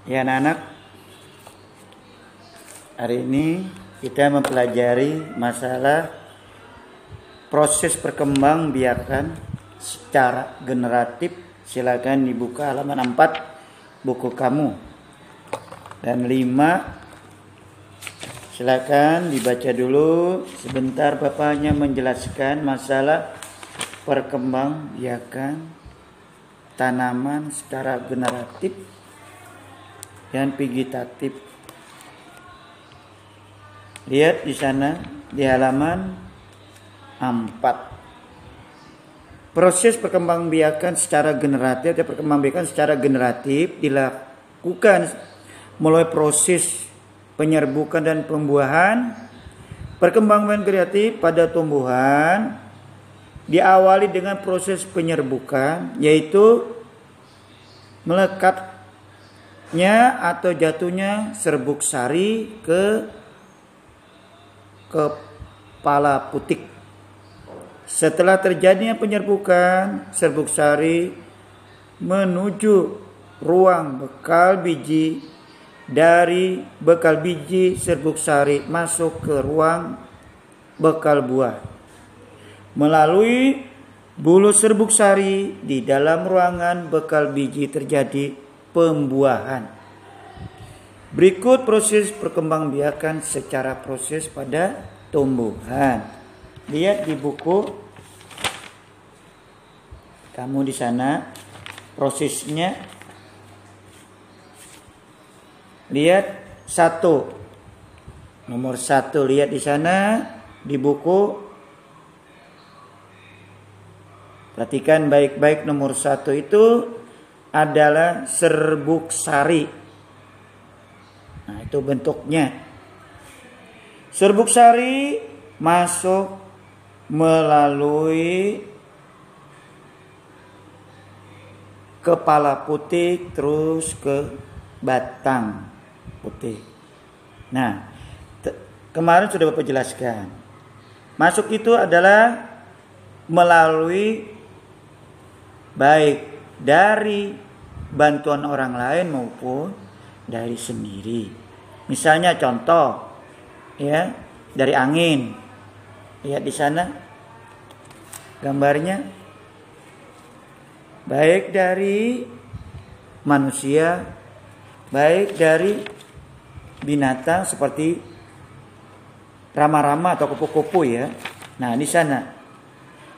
Ya anak-anak, hari ini kita mempelajari masalah proses perkembangbiakan secara generatif. Silakan dibuka halaman 4 buku kamu. Dan 5, silakan dibaca dulu sebentar, bapaknya menjelaskan masalah perkembangbiakan tanaman secara generatif dan vegetatif. Lihat di sana di halaman 4. Proses perkembangbiakan secara generatif atau perkembangbiakan secara generatif dilakukan melalui proses penyerbukan dan pembuahan. Perkembangan generatif pada tumbuhan diawali dengan proses penyerbukan, yaitu melekatnya atau jatuhnya serbuk sari ke kepala putik. Setelah terjadinya penyerbukan, serbuk sari menuju ruang bekal biji. Dari bekal biji, serbuk sari masuk ke ruang bekal buah. Melalui bulu serbuk sari di dalam ruangan bekal biji terjadi pembuahan. Berikut proses perkembangbiakan secara proses pada tumbuhan. Lihat di buku kamu di sana prosesnya. Lihat nomor 1, lihat di sana di buku. Perhatikan baik-baik, nomor 1 itu adalah serbuk sari. Nah, itu bentuknya. Serbuk sari masuk melalui kepala putik terus ke batang putik. Nah, kemarin sudah Bapak jelaskan. Masuk itu adalah melalui baik dari bantuan orang lain maupun dari sendiri. Misalnya contoh ya, dari angin. Lihat di sana gambarnya. Baik dari manusia, baik dari binatang seperti rama-rama atau kupu-kupu ya. Nah, di sana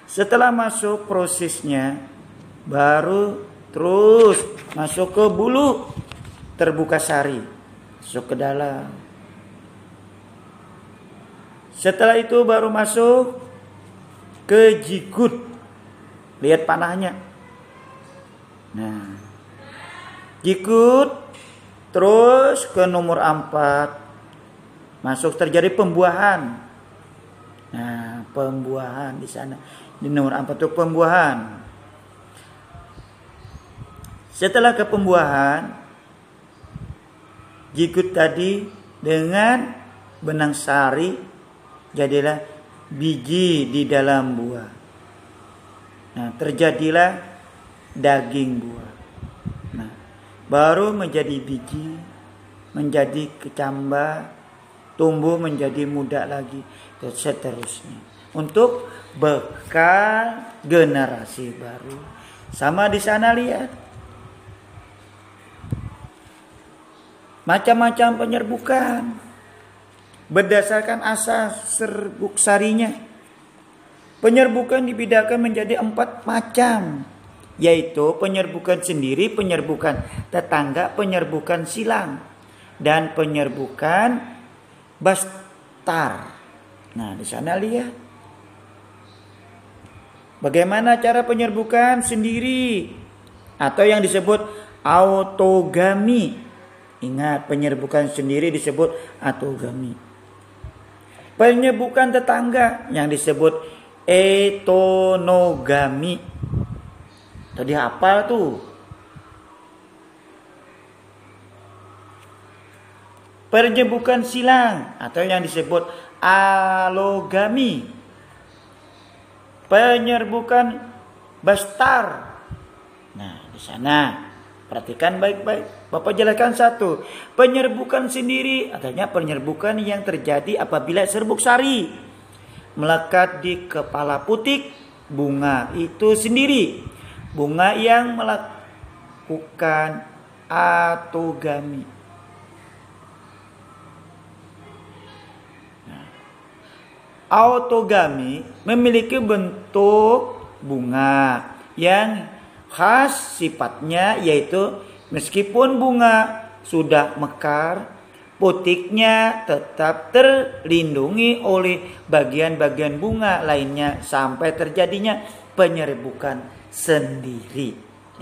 setelah masuk prosesnya baru terus masuk ke bulu terbuka sari, masuk ke dalam. Setelah itu baru masuk ke jikut. Lihat panahnya. Nah, jikut terus ke nomor 4. Masuk terjadi pembuahan. Nah, pembuahan di sana. Di nomor 4 itu pembuahan. Setelah ke pembuahan, jikut tadi dengan benang sari jadilah biji di dalam buah. Nah, terjadilah daging buah. Nah, baru menjadi biji, menjadi kecambah, tumbuh menjadi muda lagi, dan seterusnya. Untuk bekal generasi baru. Sama di sana lihat. Macam-macam penyerbukan. Berdasarkan asas serbuk sarinya. Penyerbukan dibedakan menjadi 4 macam. Yaitu penyerbukan sendiri, penyerbukan tetangga, penyerbukan silang, dan penyerbukan bastar. Nah, di sana lihat. Bagaimana cara penyerbukan sendiri atau yang disebut autogami. Ingat, penyerbukan sendiri disebut autogami. Penyerbukan tetangga yang disebut etonogami. Tadi hafal tuh. Penyerbukan silang atau yang disebut alogami. Penyerbukan bastar. Nah, di sana perhatikan baik-baik. Bapak jelaskan satu. Penyerbukan sendiri, artinya penyerbukan yang terjadi apabila serbuk sari melekat di kepala putik bunga itu sendiri. Bunga yang melakukan autogami. Autogami memiliki bentuk bunga yang khas sifatnya, yaitu meskipun bunga sudah mekar, putiknya tetap terlindungi oleh bagian-bagian bunga lainnya sampai terjadinya penyerbukan sendiri.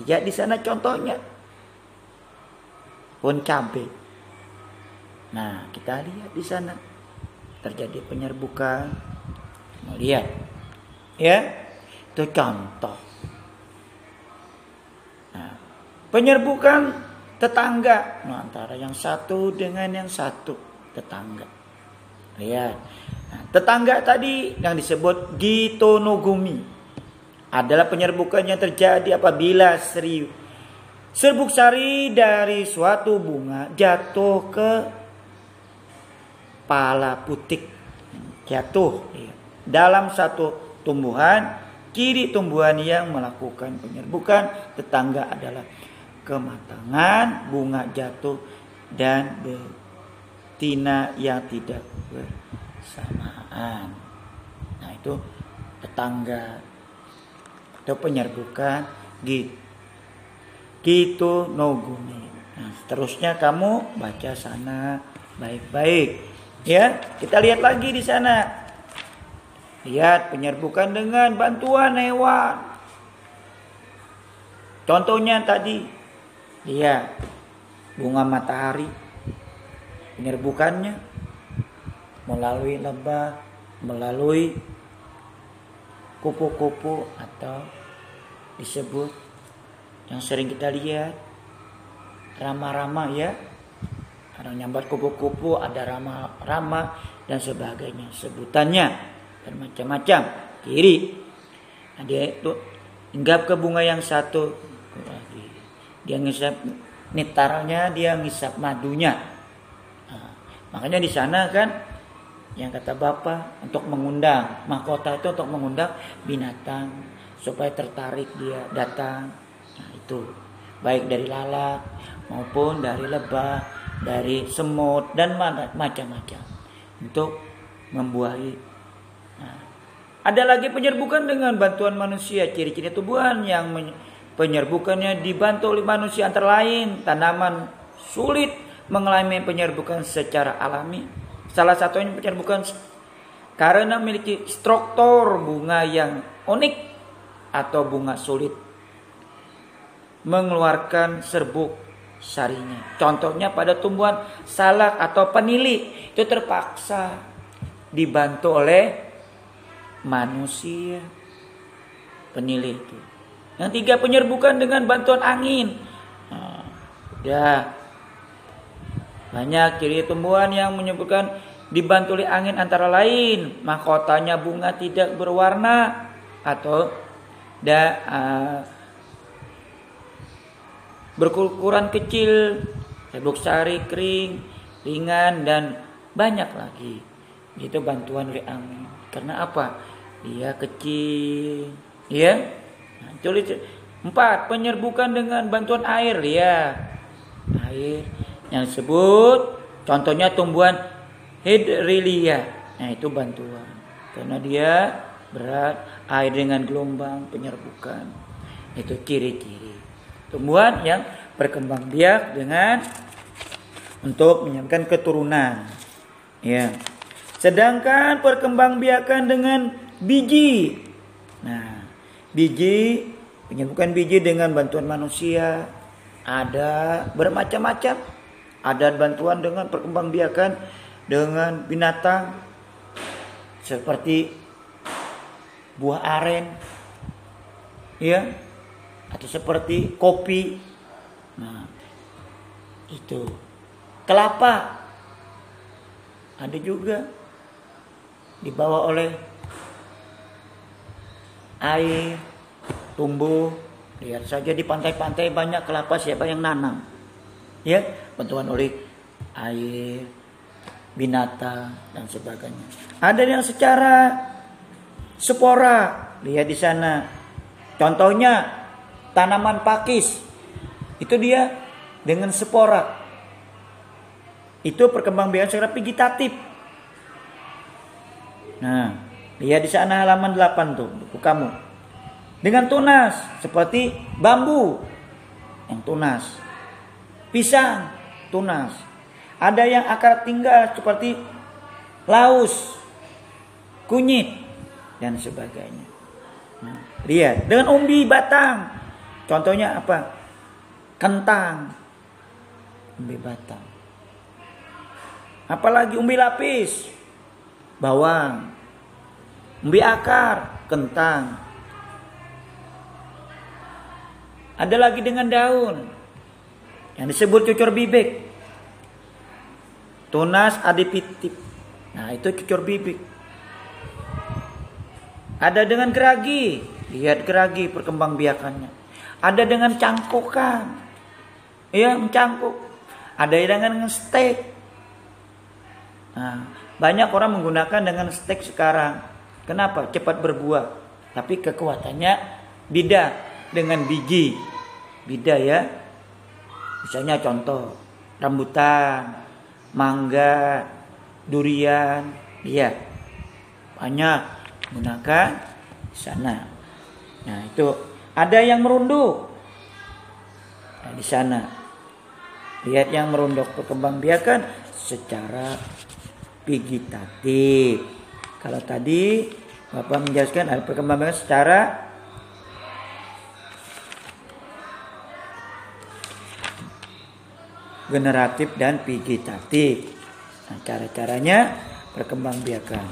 Lihat di sana contohnya, pohon cabai. Nah, kita lihat di sana terjadi penyerbukan. Mau lihat, ya, itu contoh. Nah, penyerbukan tetangga, nah, antara yang satu dengan yang satu tetangga. Lihat, nah, tetangga tadi yang disebut gitonogumi adalah penyerbukan yang terjadi apabila serbuk sari dari suatu bunga jatuh ke pala putik, jatuh dalam satu tumbuhan. Ciri tumbuhan yang melakukan penyerbukan tetangga adalah kematangan, bunga jatuh, dan betina yang tidak bersamaan. Nah, itu tetangga atau penyerbukan gitonogumi. Nah, seterusnya kamu baca sana baik-baik. Ya, kita lihat lagi di sana. Lihat penyerbukan dengan bantuan hewan. Contohnya tadi, lihat bunga matahari. Penyerbukannya melalui lebah, melalui kupu-kupu atau disebut yang sering kita lihat rama-rama, ya. Ada nyambat kupu-kupu, ada rama-rama dan sebagainya. Sebutannya bermacam-macam. Kiri, nah, dia itu hinggap ke bunga yang satu, dia ngisap nektarnya, dia ngisap madunya. Nah, makanya di sana kan yang kata Bapak untuk mengundang mahkota itu, untuk mengundang binatang supaya tertarik dia datang. Nah, itu baik dari lalat maupun dari lebah, dari semut dan macam-macam untuk membuahi. Nah, ada lagi penyerbukan dengan bantuan manusia. Ciri-ciri tumbuhan yang penyerbukannya dibantu oleh manusia antara lain tanaman sulit mengalami penyerbukan secara alami. Salah satunya penyerbukan karena memiliki struktur bunga yang unik atau bunga sulit mengeluarkan serbuk sarinya. Contohnya pada tumbuhan salak atau penili, itu terpaksa dibantu oleh manusia. Penili itu. Yang tiga, penyerbukan dengan bantuan angin. Nah, udah banyak ciri tumbuhan yang menyebutkan dibantu oleh angin, antara lain mahkotanya bunga tidak berwarna atau berukuran kecil, serbuk sari kering, ringan, dan banyak lagi. Itu bantuan oleh angin. Karena apa? Dia kecil, ya. Nah, 4, penyerbukan dengan bantuan air, ya. Air yang disebut contohnya tumbuhan hydrelia. Nah, itu bantuan. Karena dia berat, air dengan gelombang, penyerbukan. Itu ciri-ciri tumbuhan yang berkembang biak dengan untuk menyebabkan keturunan. Ya. Sedangkan perkembangbiakan dengan biji. Nah, biji, penyerbukan biji dengan bantuan manusia ada bermacam-macam. Ada bantuan dengan perkembangbiakan dengan binatang seperti buah aren, ya, atau seperti kopi. Nah, itu kelapa ada juga dibawa oleh air, tumbuh Lihat saja di pantai-pantai banyak kelapa, siapa yang nanam? Ya, bantuan oleh air, binatang dan sebagainya. Ada yang secara spora, lihat di sana. Contohnya tanaman pakis. Itu dia dengan spora. Itu perkembangbiakan secara vegetatif. Nah, lihat di sana halaman 8 tuh buku kamu. Dengan tunas seperti bambu yang tunas. Pisang tunas. Ada yang akar tinggal seperti laus, kunyit dan sebagainya. Nah, lihat dengan umbi batang. Contohnya apa? Kentang. Umbi batang. Apalagi umbi lapis, bawang. Umbi akar, kentang. Ada lagi dengan daun yang disebut cucur bibik. Tunas adipitip. Nah, itu cucur bibik. Ada dengan geragi. Lihat geragi perkembangbiakannya. Ada dengan cangkokan. Ya, mencangkuk. Ada dengan stek. Nah, banyak orang menggunakan dengan stek sekarang. Kenapa? Cepat berbuah. Tapi kekuatannya beda dengan biji. Beda ya. Misalnya contoh rambutan, mangga, durian, lihat banyak menggunakan sana. Nah, itu ada yang merunduk. Nah, di sana lihat yang merunduk perkembangbiakan secara vegetatif. Kalau tadi Bapak menjelaskan ada perkembangan secara generatif dan vegetatif. Nah, cara-caranya perkembangbiakan.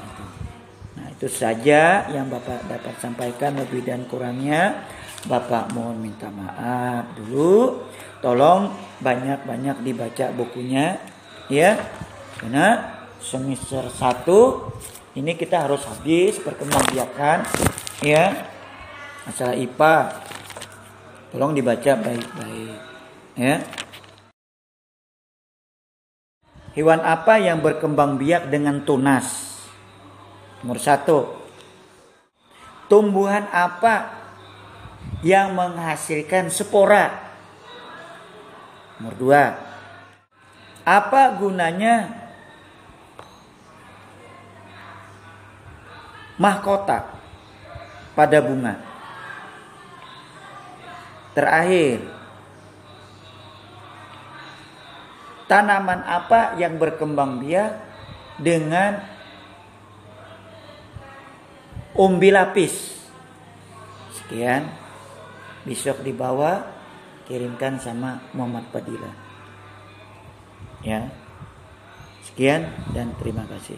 Nah, itu saja yang Bapak dapat sampaikan, lebih dan kurangnya Bapak mohon minta maaf dulu. Tolong banyak-banyak dibaca bukunya ya. Karena semester 1 ini kita harus habis perkembangbiakan ya. Masalah IPA. Tolong dibaca baik-baik ya. Hewan apa yang berkembang biak dengan tunas? Nomor 1. Tumbuhan apa yang menghasilkan spora? Nomor 2. Apa gunanya mahkota pada bunga? Terakhir, tanaman apa yang berkembang biak dengan umbi lapis? Sekian. Besok dibawa, kirimkan sama Muhammad Fadila. Ya. Sekian dan terima kasih.